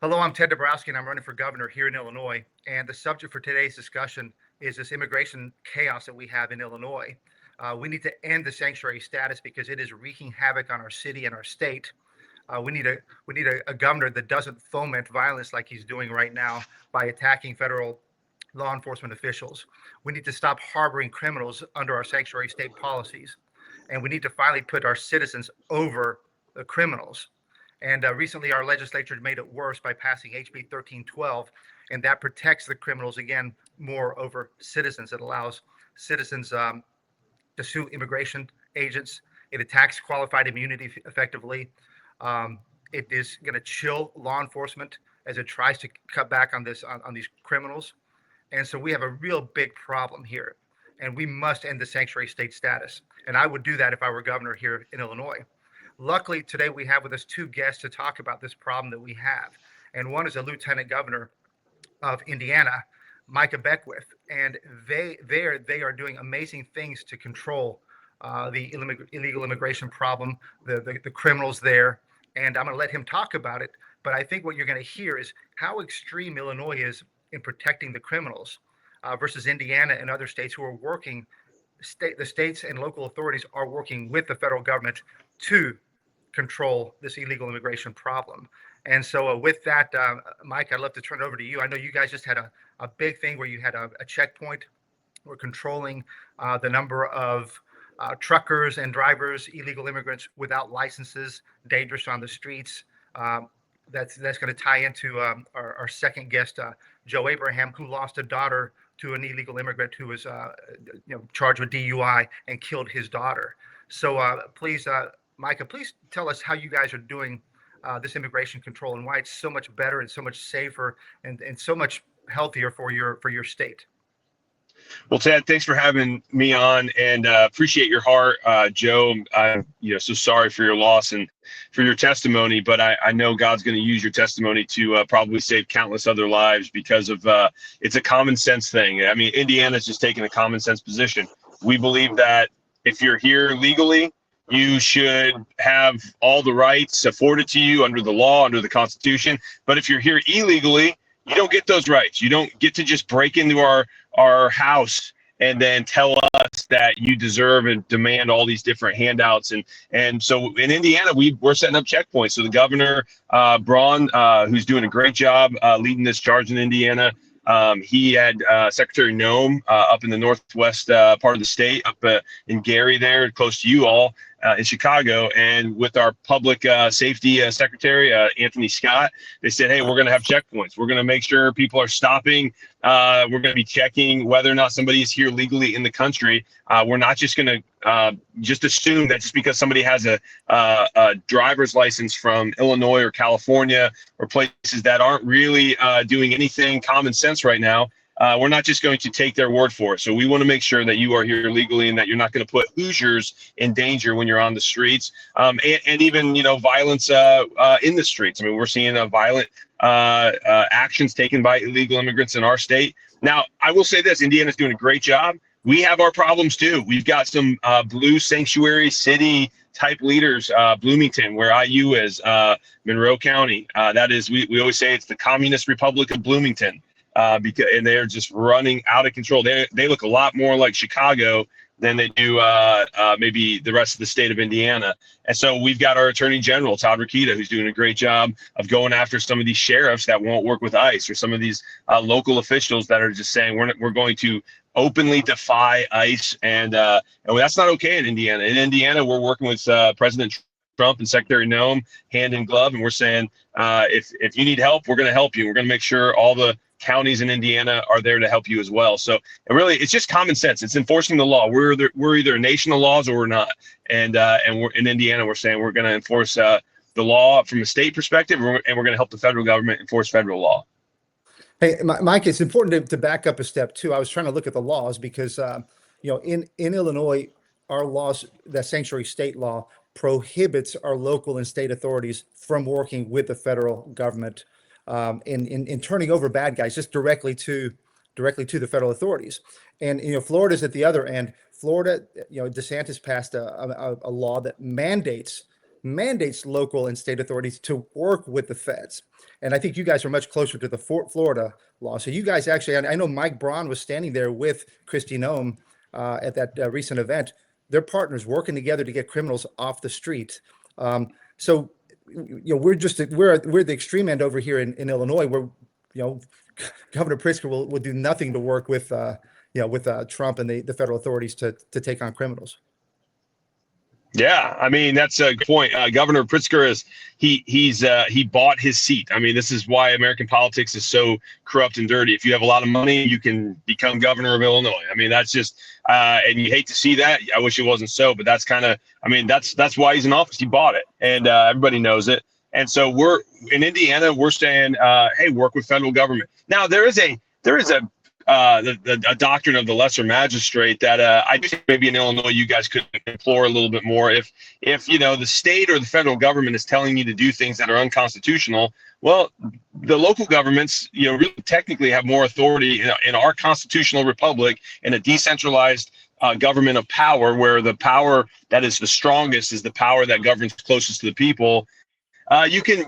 Hello, I'm Ted Dabrowski, and I'm running for governor here in Illinois. And the subject for today's discussion is this immigration chaos that we have in Illinois. We need to end the sanctuary status because it is wreaking havoc on our city and our state. We need a governor that doesn't foment violence like he's doing right now by attacking federal law enforcement officials. We need to stop harboring criminals under our sanctuary state policies, and we need to finally put our citizens over the criminals. And recently, our legislature made it worse by passing HB 1312, and that protects the criminals again more over citizens. It allows citizens to sue immigration agents. It attacks qualified immunity effectively. It is going to chill law enforcement as it tries to cut back on these criminals. And so we have a real big problem here, and we must end the sanctuary state status. And I would do that if I were governor here in Illinois. Luckily, today we have with us two guests to talk about this problem that we have. And one is a lieutenant governor of Indiana, Micah Beckwith. And they are doing amazing things to control the illegal immigration problem, the criminals there. And I'm going to let him talk about it. But I think what you're going to hear is how extreme Illinois is in protecting the criminals versus Indiana and other states who are working. The states and local authorities are working with the federal government to control this illegal immigration problem. And so with that, Mike, I'd love to turn it over to you. I know you guys just had a big thing where you had a checkpoint. We're controlling the number of truckers and drivers, illegal immigrants without licenses, dangerous on the streets. That's going to tie into our second guest, Joe Abraham, who lost a daughter to an illegal immigrant who was charged with DUI and killed his daughter. So please, Micah, please tell us how you guys are doing this immigration control and why it's so much better and so much safer and so much healthier for your state. Well, Ted, thanks for having me on, and appreciate your heart, Joe. I'm so sorry for your loss and for your testimony, but I know God's going to use your testimony to probably save countless other lives because of it's a common sense thing. I mean, Indiana's just taking a common sense position. We believe that if you're here legally, you should have all the rights afforded to you under the law, under the Constitution. But if you're here illegally, you don't get those rights. You don't get to just break into our house and then tell us that you deserve and demand all these different handouts. And so in Indiana, we're setting up checkpoints. So the governor, Braun, who's doing a great job leading this charge in Indiana, he had Secretary Noem up in the northwest part of the state, up in Gary there, close to you all. In Chicago, and with our public safety secretary, Anthony Scott, they said, hey, we're going to have checkpoints. We're going to make sure people are stopping. We're going to be checking whether or not somebody is here legally in the country. We're not just going to just assume that just because somebody has a driver's license from Illinois or California or places that aren't really doing anything common sense right now, we're not just going to take their word for it. So we want to make sure that you are here legally and that you're not going to put Hoosiers in danger when you're on the streets, and even, violence in the streets. I mean, we're seeing violent actions taken by illegal immigrants in our state. Now, I will say this, Indiana's doing a great job. We have our problems too. We've got some blue sanctuary city type leaders, Bloomington, where IU is, Monroe County. That is, we always say it's the Communist Republic of Bloomington. And they're just running out of control. They look a lot more like Chicago than they do maybe the rest of the state of Indiana. And so we've got our Attorney General, Todd Rokita, who's doing a great job of going after some of these sheriffs that won't work with ICE, or some of these local officials that are just saying we're going to openly defy ICE. And that's not okay in Indiana. In Indiana, we're working with President Trump and Secretary Noem hand in glove, and we're saying if you need help, we're going to help you. We're going to make sure all the counties in Indiana are there to help you as well. So it's just common sense. It's enforcing the law. We're either a nation of laws or we're not. And we're in Indiana, we're saying we're going to enforce the law from a state perspective, and we're going to help the federal government enforce federal law. Hey, Mike, it's important to back up a step too. I was trying to look at the laws because, in Illinois, our laws, the sanctuary state law, prohibits our local and state authorities from working with the federal government in turning over bad guys just directly to the federal authorities. And Florida's at the other end. Florida, DeSantis passed a law that mandates mandates local and state authorities to work with the feds. And I think you guys are much closer to the Florida law. So you guys actually, and I know Mike Braun was standing there with Kristi Noem at that recent event. They're partners working together to get criminals off the street. So we're the extreme end over here in Illinois, where Governor Pritzker will do nothing to work with Trump and the federal authorities to take on criminals. Yeah, I mean, that's a good point. Governor Pritzker he bought his seat. I mean, this is why American politics is so corrupt and dirty. If you have a lot of money, you can become governor of Illinois. I mean, that's just and you hate to see that. I wish it wasn't so, but that's kind of, I mean, that's why he's in office. He bought it, and everybody knows it. And so we're in Indiana. We're saying, hey, work with federal government. Now there is a doctrine of the lesser magistrate that I do think maybe in Illinois you guys could implore a little bit more. If the state or the federal government is telling you to do things that are unconstitutional, well, the local governments really technically have more authority in our constitutional republic, in a decentralized government of power, where the power that is the strongest is the power that governs closest to the people. You can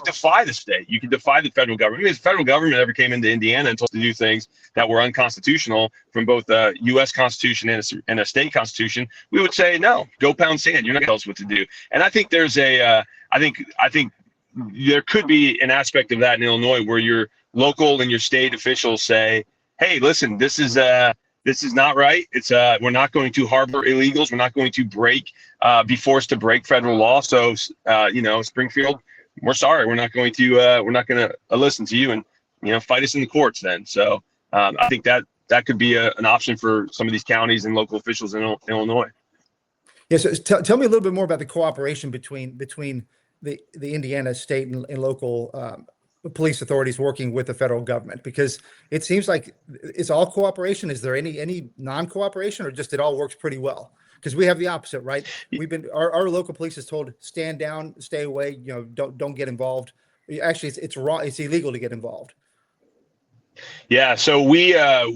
defy the state. You can defy the federal government. I mean, if the federal government ever came into Indiana and told us to do things that were unconstitutional from both the U.S. Constitution and a state constitution, we would say, no, go pound sand. You're not going to tell us what to do. And I think there's I think there could be an aspect of that in Illinois where your local and your state officials say, hey, listen, this is not right. It's we're not going to harbor illegals. We're not going to be forced to break federal law. So, Springfield, we're sorry. We're not going to listen to you and, fight us in the courts then. So I think that could be an option for some of these counties and local officials in Illinois. Yes. Yeah, so tell me a little bit more about the cooperation between the Indiana state and local police authorities working with the federal government, because it seems like it's all cooperation. Is there any non-cooperation, or just it all works pretty well? Because we have the opposite, right? Our local police is told, stand down, stay away, don't get involved. Actually, it's wrong. It's illegal to get involved. Yeah. So we,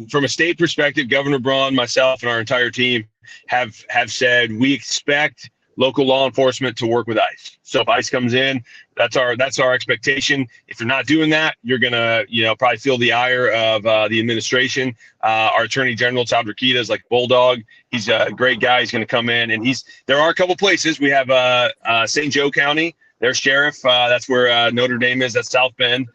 from a state perspective, Governor Braun, myself, and our entire team have said we expect local law enforcement to work with ICE. So if ICE comes in, that's our expectation. If you're not doing that, you're gonna, probably feel the ire of the administration. Our Attorney General Todd Rokita is like a bulldog. He's a great guy. He's gonna come in, and there are a couple places. We have St. Joe County. Their sheriff, that's where Notre Dame is. That's South Bend.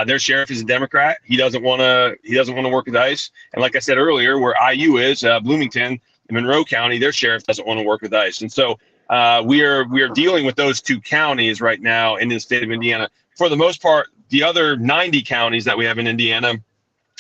Their sheriff is a Democrat. He doesn't want to work with ICE. And like I said earlier, where IU is, Bloomington, Monroe County, their sheriff doesn't want to work with ICE. And so we are dealing with those two counties right now in the state of Indiana. For the most part, the other 90 counties that we have in Indiana,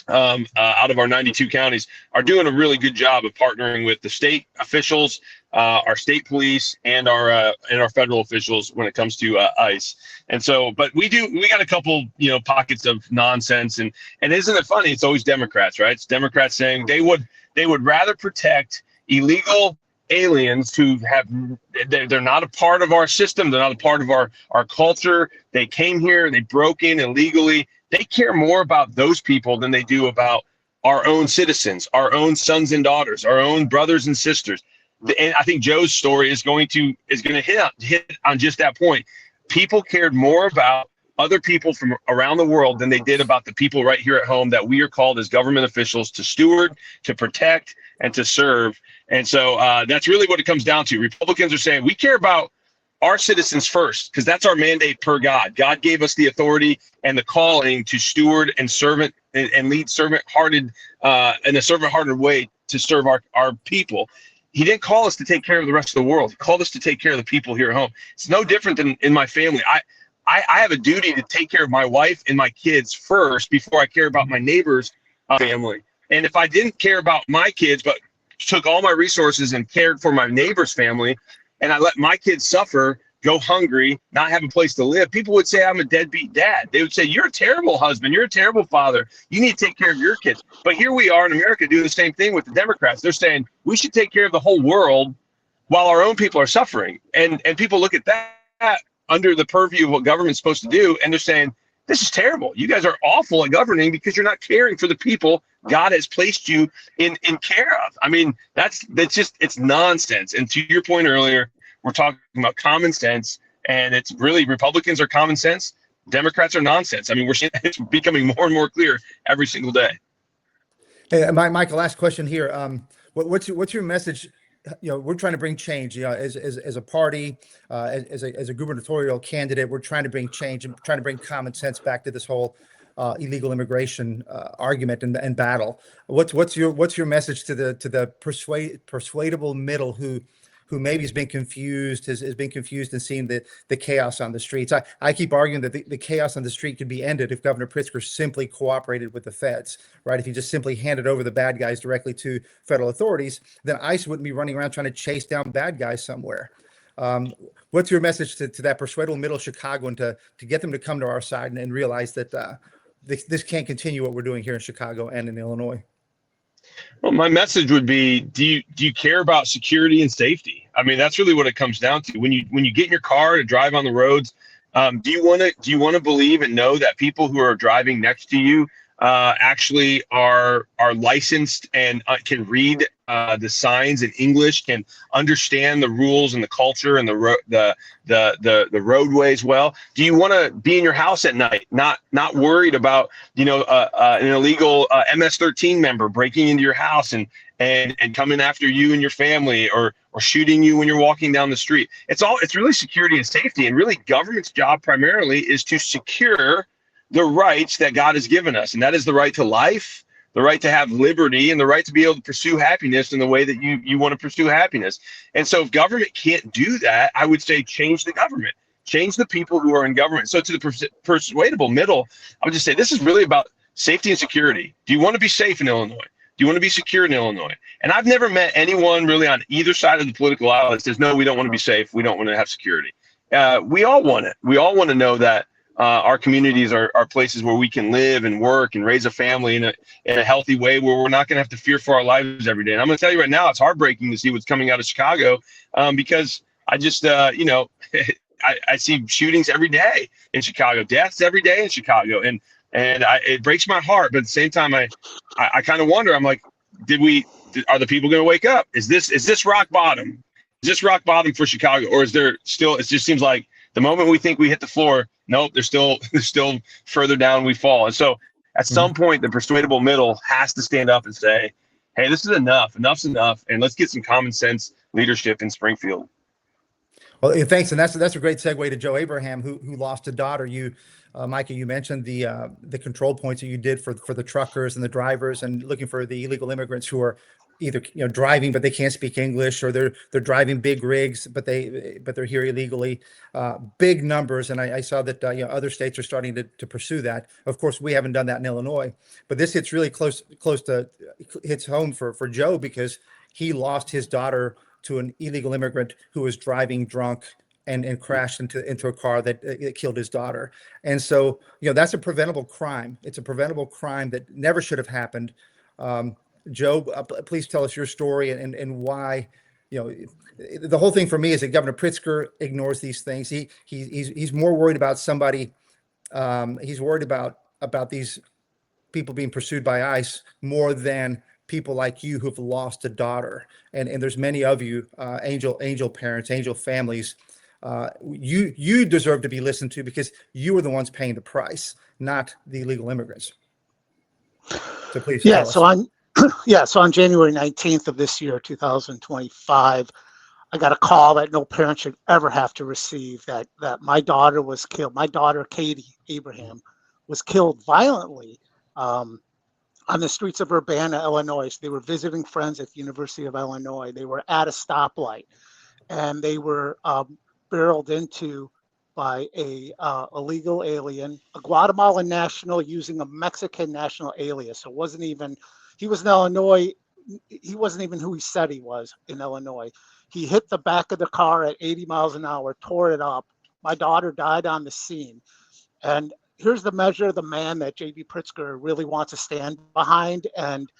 out of our 92 counties, are doing a really good job of partnering with the state officials, our state police, and our federal officials when it comes to ICE. And so, but we got a couple pockets of nonsense, and isn't it funny? It's always Democrats, right? It's Democrats saying they would rather protect illegal aliens they're not a part of our system. They're not a part of our culture. They came here, they broke in illegally. They care more about those people than they do about our own citizens, our own sons and daughters, our own brothers and sisters. And I think Joe's story is going to hit on just that point. People cared more about other people from around the world than they did about the people right here at home that we are called as government officials to steward, to protect, and to serve. And so that's really what it comes down to. Republicans are saying we care about our citizens first, because that's our mandate per God. God gave us the authority and the calling to steward and servant and lead servant-hearted in a servant-hearted way to serve our people. He didn't call us to take care of the rest of the world. He called us to take care of the people here at home. It's no different than in my family. I have a duty to take care of my wife and my kids first before I care about my neighbor's family. And if I didn't care about my kids, but took all my resources and cared for my neighbor's family, and I let my kids suffer, go hungry, not have a place to live, people would say I'm a deadbeat dad. They would say, you're a terrible husband. You're a terrible father. You need to take care of your kids. But here we are in America doing the same thing with the Democrats. They're saying we should take care of the whole world while our own people are suffering. And people look at that under the purview of what government's supposed to do, and they're saying, this is terrible. You guys are awful at governing because you're not caring for the people God has placed you in care of. I mean, it's nonsense. And to your point earlier, We're talking about common sense, and it's really Republicans are common sense, Democrats are nonsense. I mean, we're seeing it's becoming more and more clear every single day. Hey, Michael, last question here. What's your message? We're trying to bring change. As a party, as a gubernatorial candidate, we're trying to bring change and trying to bring common sense back to this whole illegal immigration argument and battle. What's your message to the persuadable middle who maybe has been confused, has been confused and seen the chaos on the streets? I keep arguing that the chaos on the street could be ended if Governor Pritzker simply cooperated with the feds, right? If he just simply handed over the bad guys directly to federal authorities, then ICE wouldn't be running around trying to chase down bad guys somewhere. What's your message to that persuadable middle Chicagoan to get them to come to our side and realize that this can't continue what we're doing here in Chicago and in Illinois? Well, my message would be: do you care about security and safety? I mean, that's really what it comes down to. When you get in your car to drive on the roads, do you want to believe and know that people who are driving next to you actually are licensed and can read the signs in English, can understand the rules and the culture and the roadways well? Do you want to be in your house at night, not worried about an illegal MS-13 member breaking into your house and coming after you and your family, or shooting you when you're walking down the street? It's really security and safety, and really government's job primarily is to secure the rights that God has given us, and that is the right to life, the right to have liberty, and the right to be able to pursue happiness in the way that you want to pursue happiness. And so if government can't do that, I would say change the government, change the people who are in government. So to the persuadable middle, I would just say this is really about safety and security. Do you want to be safe in Illinois? Do you want to be secure in Illinois? And I've never met anyone really on either side of the political aisle that says, no, we don't want to be safe. We don't want to have security. We all want it. We all want to know that our communities are places where we can live and work and raise a family in a healthy way, where we're not going to have to fear for our lives every day. And I'm going to tell you right now, it's heartbreaking to see what's coming out of Chicago, because I just, I see shootings every day in Chicago, deaths every day in Chicago. And it breaks my heart. But at the same time, I kind of wonder, I'm like, are the people going to wake up? Is this rock bottom? Is this rock bottom for Chicago? Or is there still, it just seems like the moment we think we hit the floor, nope, there's still further down we fall. And so at some point, the persuadable middle has to stand up and say, hey, this is enough. Enough's enough. And let's get some common sense leadership in Springfield. Well, thanks. And that's a great segue to Joe Abraham, who lost a daughter. Micah, you mentioned the control points that you did for the truckers and the drivers, and looking for the illegal immigrants who are either driving but they can't speak English, or they're driving big rigs but they're here illegally. Big numbers, and I saw that other states are starting to pursue that. Of course, we haven't done that in Illinois, but this hits really close to hits home for Joe, because he lost his daughter to an illegal immigrant who was driving drunk and crashed into a car that killed his daughter. And so, that's a preventable crime. It's a preventable crime that never should have happened. Joe, please tell us your story and why. The whole thing for me is that Governor Pritzker ignores these things. He's more worried about somebody. He's worried about these people being pursued by ICE more than people like you who've lost a daughter. And there's many of you, angel parents, angel families. You deserve to be listened to, because you are the ones paying the price, not the illegal immigrants. So please tell us. So on January 19th of this year, 2025, I got a call that no parent should ever have to receive, that my daughter was killed. My daughter, Katie Abraham, was killed violently on the streets of Urbana, Illinois. They were visiting friends at the University of Illinois. They were at a stoplight, and they were barreled into by a illegal alien, a Guatemalan national using a Mexican national alias. So he was in Illinois. He wasn't even who he said he was in Illinois. He hit the back of the car at 80 miles an hour, tore it up. My daughter died on the scene. And here's the measure of the man that J.B. Pritzker really wants to stand behind. And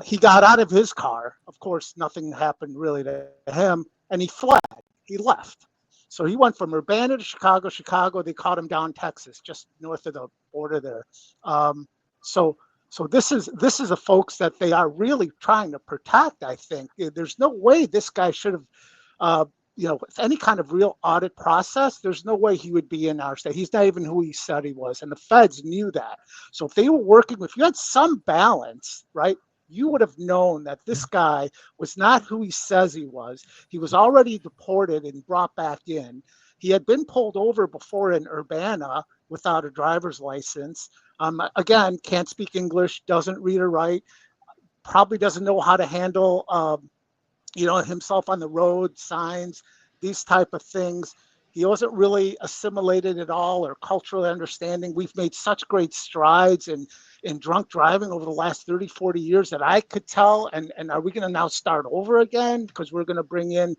he got out of his car. Of course, nothing happened really to him. And he fled. He left. So he went from Urbana to Chicago. Chicago, they caught him down Texas, just north of the border there. So this is the folks that they are really trying to protect, I think. There's no way this guy should have with any kind of real audit process, there's no way he would be in our state. He's not even who he said he was. And the feds knew that. So if they were working, if you had some balance, right, you would have known that this guy was not who he says he was. He was already deported and brought back in. He had been pulled over before in Urbana without a driver's license. Again, can't speak English, doesn't read or write, probably doesn't know how to handle himself on the road, signs, these type of things. He wasn't really assimilated at all or culturally understanding. We've made such great strides in drunk driving over the last 30, 40 years that I could tell. And are we going to now start over again? Because we're going to bring in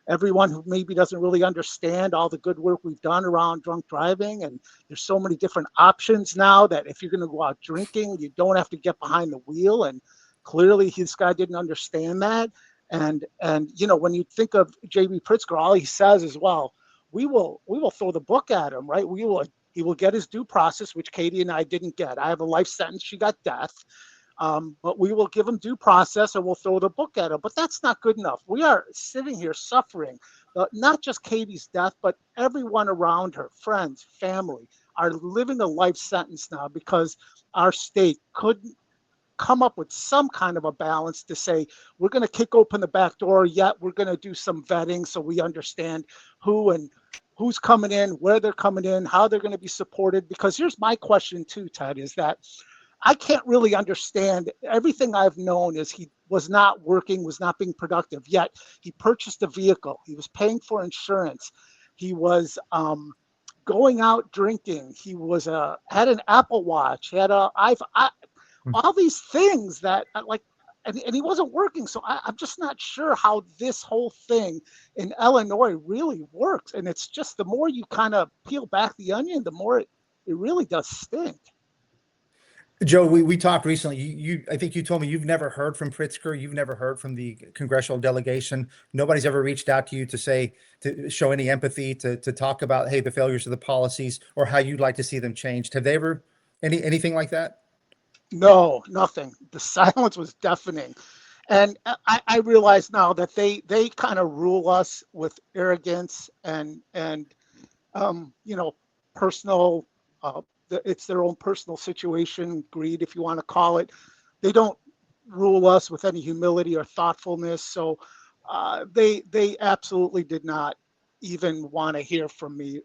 everyone who maybe doesn't really understand all the good work we've done around drunk driving. And there's so many different options now that if you're going to go out drinking, you don't have to get behind the wheel. And clearly this guy didn't understand that. And when you think of J.B. Pritzker, all he says is, well, we will throw the book at him, right? He will get his due process, which Katie and I didn't get. I have a life sentence. She got death. But we will give him due process and we'll throw the book at him. But that's not good enough. We are sitting here suffering, not just Katie's death, but everyone around her, friends, family, are living a life sentence now because our state couldn't come up with some kind of a balance to say, we're going to kick open the back door, yet we're going to do some vetting so we understand who's coming in, where they're coming in, how they're going to be supported. Because here's my question too, Ted, is that I can't really understand. Everything I've known is he was not working, was not being productive, yet he purchased a vehicle. He was paying for insurance. He was going out drinking. He was had an Apple Watch, had a iPhone, all these things that and he wasn't working. So I'm just not sure how this whole thing in Illinois really works. And it's just the more you kind of peel back the onion, the more it really does stink. Joe, we talked recently. I think you told me you've never heard from Pritzker. You've never heard from the congressional delegation. Nobody's ever reached out to you to show any empathy, to talk about, hey, the failures of the policies or how you'd like to see them changed. Have they ever anything like that? No, nothing. The silence was deafening. And I realize now that they kind of rule us with arrogance and personal, it's their own personal situation, greed, if you want to call it. They don't rule us with any humility or thoughtfulness. So they absolutely did not even want to hear from me.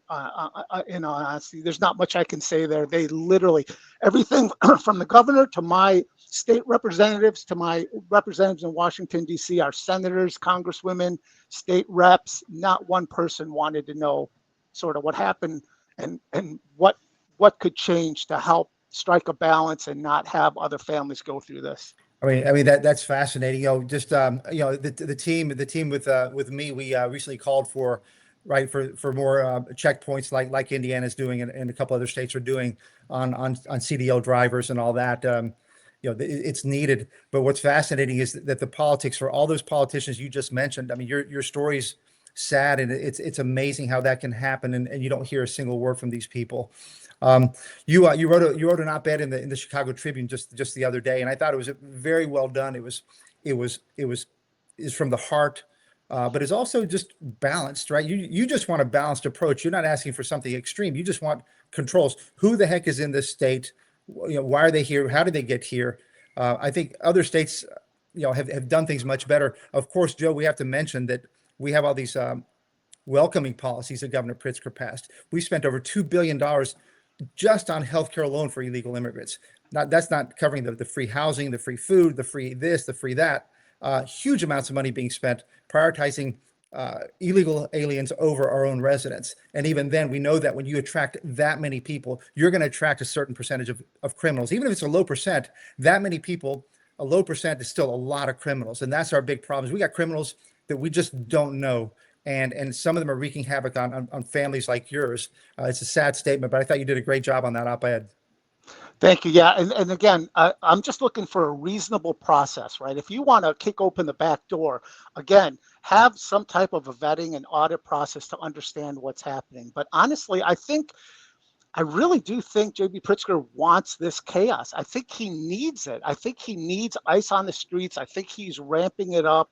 In all honesty, there's not much I can say there. They literally, everything from the governor to my state representatives to my representatives in Washington, D.C., our senators, congresswomen, state reps, not one person wanted to know sort of what happened and what could change to help strike a balance and not have other families go through this. I mean that's fascinating. The team with me, we recently called for more checkpoints like Indiana's doing and a couple other states are doing on CDL drivers and all that. It's needed. But what's fascinating is that the politics for all those politicians you just mentioned. I mean, your story's sad, and it's amazing how that can happen, and you don't hear a single word from these people. You wrote an op-ed in the Chicago Tribune just the other day, and I thought it was very well done. It was from the heart, but it's also just balanced, right? You just want a balanced approach. You're not asking for something extreme. You just want controls. Who the heck is in this state? Why are they here? How did they get here? I think other states, have done things much better. Of course, Joe, we have to mention that we have all these welcoming policies that Governor Pritzker passed. We spent over $2 billion just on healthcare alone for illegal immigrants. That's not covering the free housing, the free food, the free this, the free that. Huge amounts of money being spent prioritizing illegal aliens over our own residents. And even then, we know that when you attract that many people, you're going to attract a certain percentage of criminals. Even if it's a low percent, that many people, a low percent is still a lot of criminals. And that's our big problem. We got criminals that we just don't know. And some of them are wreaking havoc on families like yours. It's a sad statement, but I thought you did a great job on that op-ed. Thank you. Yeah. And again, I'm just looking for a reasonable process, right? If you want to kick open the back door, again, have some type of a vetting and audit process to understand what's happening. But honestly, I really do think J.B. Pritzker wants this chaos. I think he needs it. I think he needs ice on the streets. I think he's ramping it up.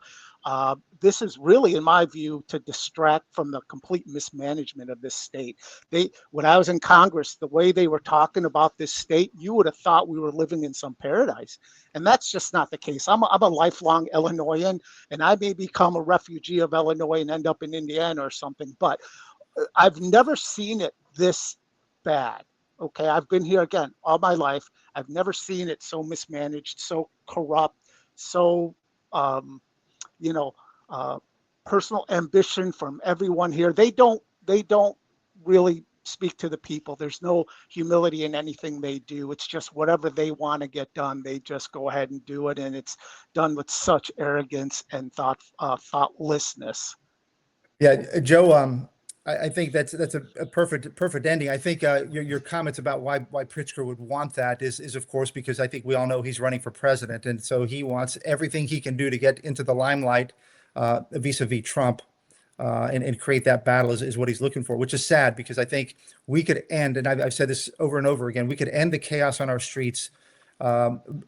This is really, in my view, to distract from the complete mismanagement of this state. When I was in Congress, the way they were talking about this state, you would have thought we were living in some paradise. And that's just not the case. I'm a lifelong Illinoisan, and I may become a refugee of Illinois and end up in Indiana or something, but I've never seen it this bad. Okay, I've been here again all my life. I've never seen it so mismanaged, so corrupt, so personal ambition from everyone here. They don't really speak to the people. There's no humility in anything they do. It's just whatever they want to get done, they just go ahead and do it, and it's done with such arrogance and thoughtlessness. Yeah, Joe. I think that's a perfect ending. I think your comments about why Pritzker would want that is of course because I think we all know he's running for president, and so he wants everything he can do to get into the limelight vis-a-vis Trump, and create that battle is what he's looking for, which is sad because I think we could end, and I've said this over and over again, we could end the chaos on our streets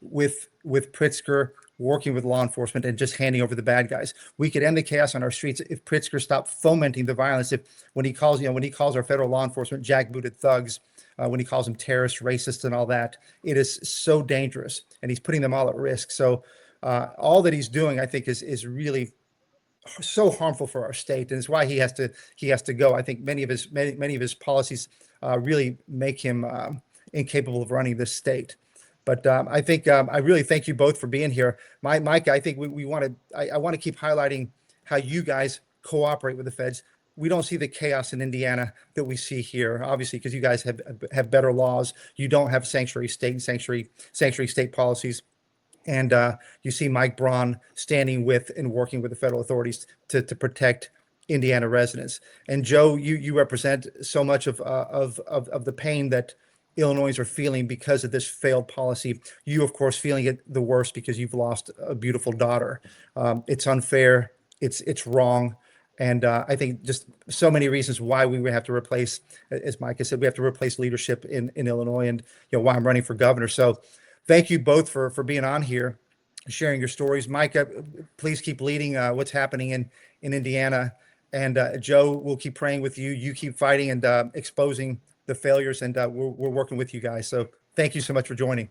with Pritzker working with law enforcement and just handing over the bad guys. We could end the chaos on our streets if Pritzker stopped fomenting the violence. If when he calls our federal law enforcement jackbooted thugs, when he calls them terrorists, racists, and all that, it is so dangerous, and he's putting them all at risk. So all that he's doing, I think, is really so harmful for our state, and it's why he has to go. I think many of his policies really make him incapable of running this state. But I think I really thank you both for being here. Micah, I think we want to. I want to keep highlighting how you guys cooperate with the feds. We don't see the chaos in Indiana that we see here, obviously, because you guys have better laws. You don't have sanctuary state and sanctuary state policies. And you see Mike Braun standing with and working with the federal authorities to protect Indiana residents. And Joe, you represent so much of the pain that Illinois are feeling because of this failed policy. You, of course, feeling it the worst because you've lost a beautiful daughter. It's unfair. It's wrong. And I think just so many reasons why we would have to replace, as Micah said, we have to replace leadership in Illinois, and why I'm running for governor. So thank you both for being on here, sharing your stories. Micah, please keep leading what's happening in Indiana. And Joe, we'll keep praying with you. You keep fighting and exposing the failures, and we're working with you guys. So thank you so much for joining.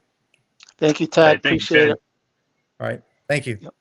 Thank you, Ted. All right, thank you, Appreciate Ted. it. All right. Thank you. Yep.